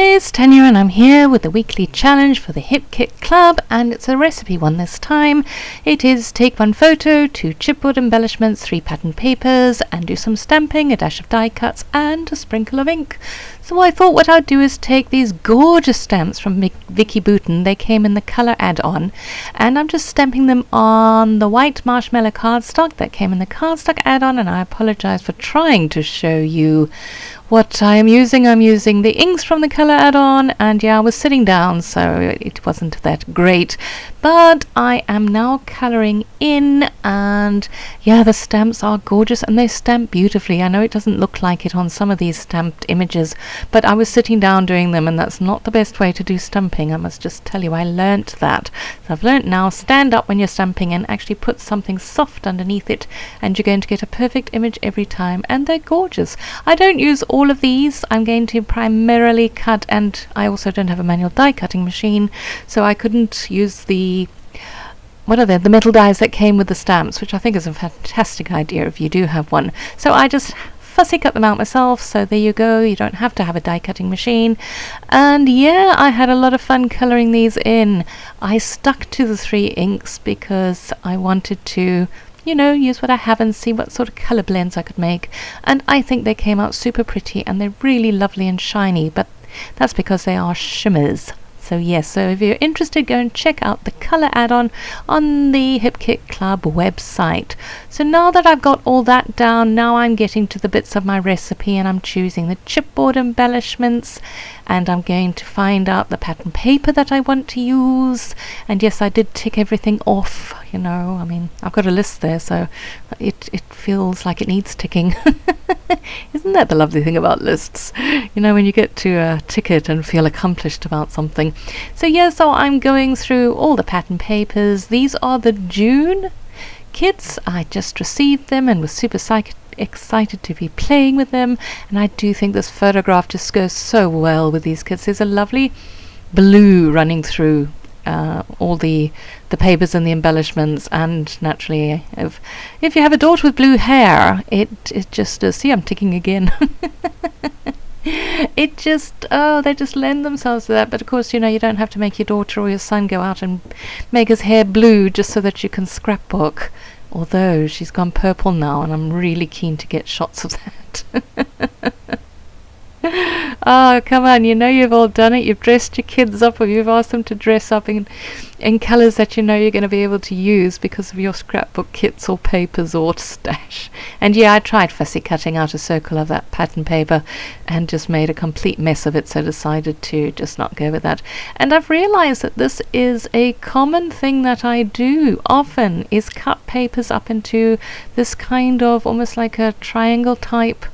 It's Tanya and I'm here with the weekly challenge for the Hip Kit Club, and it's a recipe one this time. It is take one photo, 2 chipboard embellishments, 3 pattern papers, and do some stamping, a dash of die cuts and a sprinkle of ink. So I thought what I'd do is take these gorgeous stamps from Vicky Bouton. They came in the colour add-on, and I'm just stamping them on the white marshmallow cardstock that came in the cardstock add-on, and I apologise for trying to show you what I am using. I'm using the inks from the colour add-on, and yeah, I was sitting down so it wasn't that great, but I am now colouring in, and yeah, the stamps are gorgeous and they stamp beautifully. I know it doesn't look like it on some of these stamped images, but I was sitting down doing them, and that's not the best way to do stamping. I must just tell you, I learnt that. So I've learnt now, stand up when you're stamping and actually put something soft underneath it, and you're going to get a perfect image every time, and they're gorgeous. I don't use all of these. I'm going to primarily cut, and I also don't have a manual die cutting machine, so I couldn't use the metal dies that came with the stamps, which I think is a fantastic idea if you do have one. So I just fussy cut them out myself, so there you go, you don't have to have a die cutting machine. And yeah, I had a lot of fun colouring these in. I stuck to the 3 inks because I wanted to, you know, use what I have and see what sort of colour blends I could make, and I think they came out super pretty and they're really lovely and shiny, but that's because they are shimmers. So yes, so if you're interested, go and check out the colour add-on on the Hip Kit Club website. So now that I've got all that down, now I'm getting to the bits of my recipe, and I'm choosing the chipboard embellishments, and I'm going to find out the pattern paper that I want to use. And yes, I did tick everything off, you know, I mean, I've got a list there, so it feels like it needs ticking. Isn't that the lovely thing about lists? You know, when you get to tick it and feel accomplished about something. So yeah, so I'm going through all the pattern papers. These are the June kits. I just received them and was super excited to be playing with them, and I do think this photograph just goes so well with these kits. There's a lovely blue running through all the papers and the embellishments, and naturally if you have a daughter with blue hair, it just see, I'm ticking again. It just, they just lend themselves to that. But of course, you know, you don't have to make your daughter or your son go out and make his hair blue just so that you can scrapbook, although she's gone purple now and I'm really keen to get shots of that. Oh, come on, you know you've all done it. You've dressed your kids up, or you've asked them to dress up in colours that you know you're going to be able to use because of your scrapbook kits or papers or stash. And yeah, I tried fussy cutting out a circle of that pattern paper and just made a complete mess of it, so decided to just not go with that. And I've realised that this is a common thing that I do often, is cut papers up into this kind of almost like a triangle type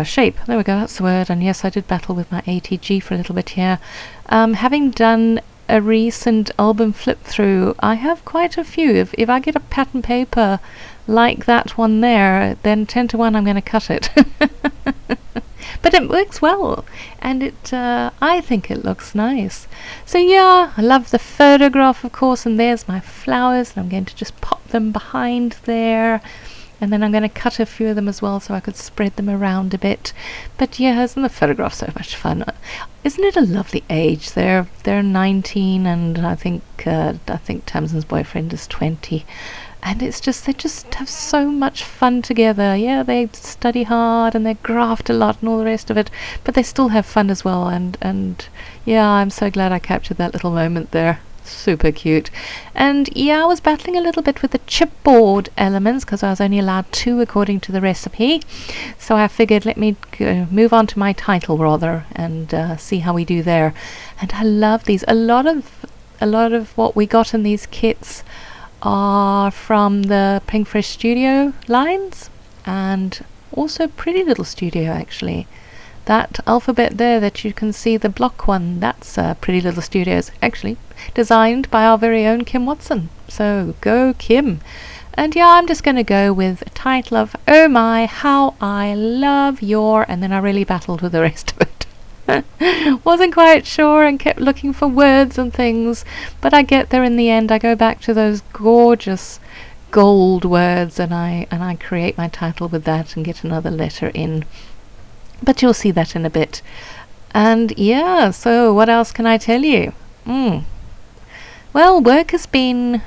shape. There we go, that's the word. And yes, I did battle with my ATG for a little bit here. Having done a recent album flip through, I have quite a few. If I get a pattern paper like that one there, then 10 to 1 I'm going to cut it. But it works well, and I think it looks nice. So yeah, I love the photograph, of course, and there's my flowers, and I'm going to just pop them behind there. And then I'm going to cut a few of them as well so I could spread them around a bit. But yeah, isn't the photograph so much fun? Isn't it a lovely age? They're 19, and I think Tamsin's boyfriend is 20. And it's just, they just have so much fun together. Yeah, they study hard and they graft a lot and all the rest of it, but they still have fun as well. And yeah, I'm so glad I captured that little moment there. Super cute. And yeah, I was battling a little bit with the chipboard elements because I was only allowed 2 according to the recipe, so I figured let me move on to my title rather and see how we do there. And I love these. A lot of what we got in these kits are from the Pinkfresh Studio lines, and also Pretty Little Studio actually. That alphabet there that you can see, the block one, that's Pretty Little Studios, actually designed by our very own Kim Watson. So go Kim. And yeah, I'm just going to go with a title of Oh My, How I Love Your, and then I really battled with the rest of it. Wasn't quite sure and kept looking for words and things, but I get there in the end. I go back to those gorgeous gold words, and I create my title with that and get another letter in. But you'll see that in a bit. And yeah, so what else can I tell you? Well, work has been...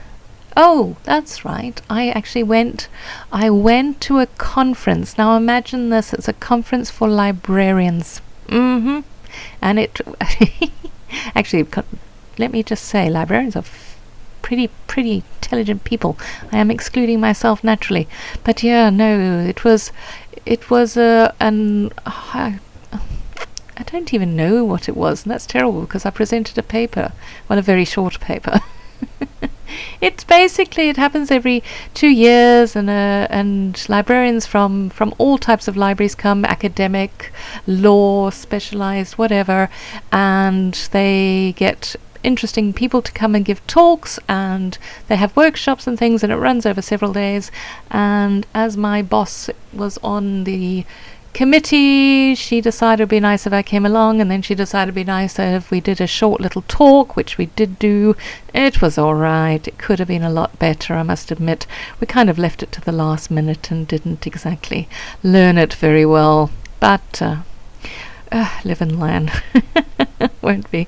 Oh, that's right. I went to a conference. Now imagine this, it's a conference for librarians. And it... Actually, let me just say, librarians are pretty intelligent people. I am excluding myself naturally. But yeah, no, it was I don't even know what it was, and that's terrible because I presented a paper, well, a very short paper. It's basically, it happens every 2 years, and librarians from all types of libraries come, academic, law, specialized, whatever, and they get interesting people to come and give talks, and they have workshops and things, and it runs over several days. And as my boss was on the committee, she decided it'd be nice if I came along, and then she decided it'd be nice if we did a short little talk, which we did do. It was alright. It could have been a lot better, I must admit. We kind of left it to the last minute and didn't exactly learn it very well, but live and learn. won't be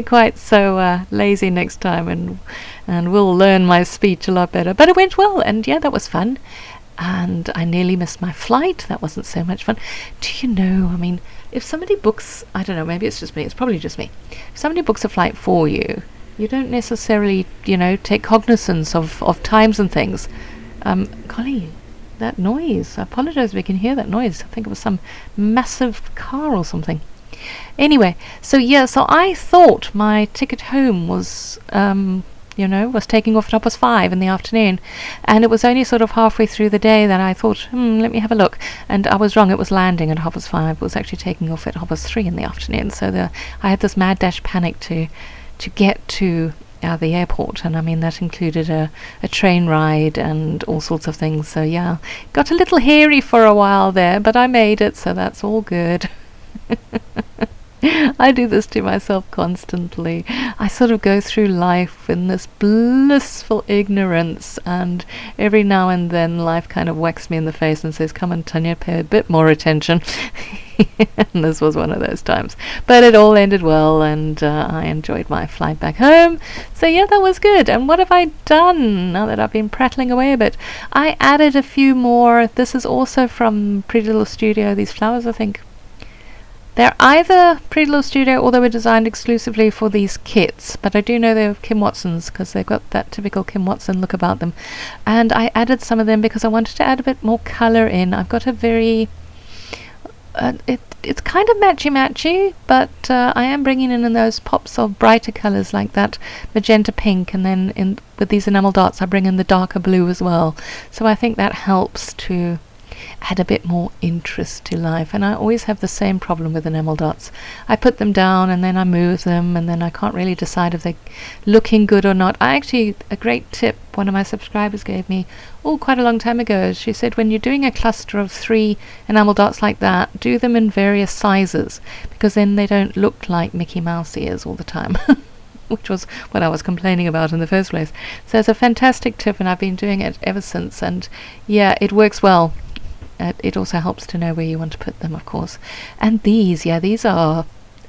quite so lazy next time, and we'll learn my speech a lot better. But it went well, and yeah, that was fun. And I nearly missed my flight. That wasn't so much fun. Do you know, I mean, if somebody books, I don't know, maybe it's just me, it's probably just me. If somebody books a flight for you, you don't necessarily, take cognizance of times and things. Golly, that noise. I apologize if you can hear that noise. I think it was some massive car or something. Anyway, so I thought my ticket home was... was taking off at 5:30 in the afternoon, and it was only sort of halfway through the day that I thought, let me have a look, and I was wrong. It was landing at 5:30. It was actually taking off at 3:30 in the afternoon. So I had this mad dash panic to get to the airport, and I mean that included a train ride and all sorts of things. So yeah, got a little hairy for a while there, but I made it, so that's all good. I do this to myself constantly. I sort of go through life in this blissful ignorance, and every now and then life kind of whacks me in the face and says, come on, Tanya, pay a bit more attention. And this was one of those times. But it all ended well, and I enjoyed my flight back home. So yeah, that was good. And what have I done now that I've been prattling away a bit? I added a few more. This is also from Pretty Little Studio. These flowers, I think, they're either Pretty Little Studio or they were designed exclusively for these kits, but I do know they're Kim Watson's because they've got that typical Kim Watson look about them. And I added some of them because I wanted to add a bit more colour in. I've got a very... it's kind of matchy-matchy, but I am bringing in those pops of brighter colours like that magenta pink, and then with these enamel dots I bring in the darker blue as well. So I think that helps to add a bit more interest to life. And I always have the same problem with enamel dots. I put them down and then I move them, and then I can't really decide if they're looking good or not. A great tip one of my subscribers gave me quite a long time ago. She said, when you're doing a cluster of 3 enamel dots like that, do them in various sizes, because then they don't look like Mickey Mouse ears all the time. Which was what I was complaining about in the first place. So it's a fantastic tip, and I've been doing it ever since, and yeah, it works well. It also helps to know where you want to put them, of course. And these are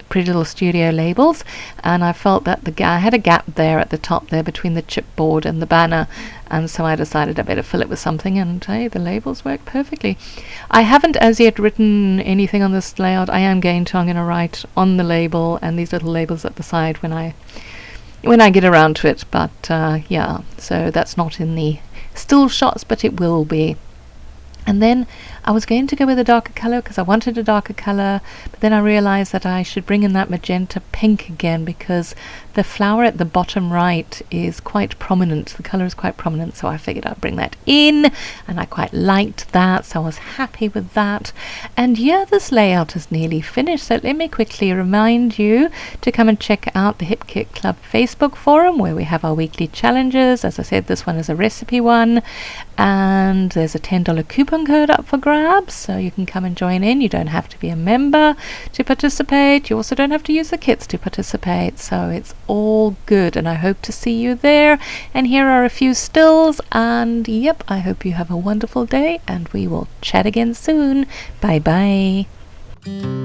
Pretty Little Studio labels, and I felt that I had a gap there at the top there between the chipboard and the banner, and so I decided I better fill it with something, and hey, the labels work perfectly. I haven't as yet written anything on this layout. I'm going to write on the label and these little labels at the side when I get around to it, but yeah, so that's not in the still shots, but it will be. And then I was going to go with a darker colour because I wanted a darker colour, but then I realised that I should bring in that magenta pink again, because the flower at the bottom right is quite prominent. The colour is quite prominent, so I figured I'd bring that in, and I quite liked that, so I was happy with that. And yeah, this layout is nearly finished, so let me quickly remind you to come and check out the Hip Kit Club Facebook forum, where we have our weekly challenges. As I said, this one is a recipe one, and there's a $10 coupon coupon code up for grabs, so you can come and join in. You don't have to be a member to participate. You also don't have to use the kits to participate, so it's all good, and I hope to see you there. And here are a few stills, and yep, I hope you have a wonderful day, and we will chat again soon. Bye bye.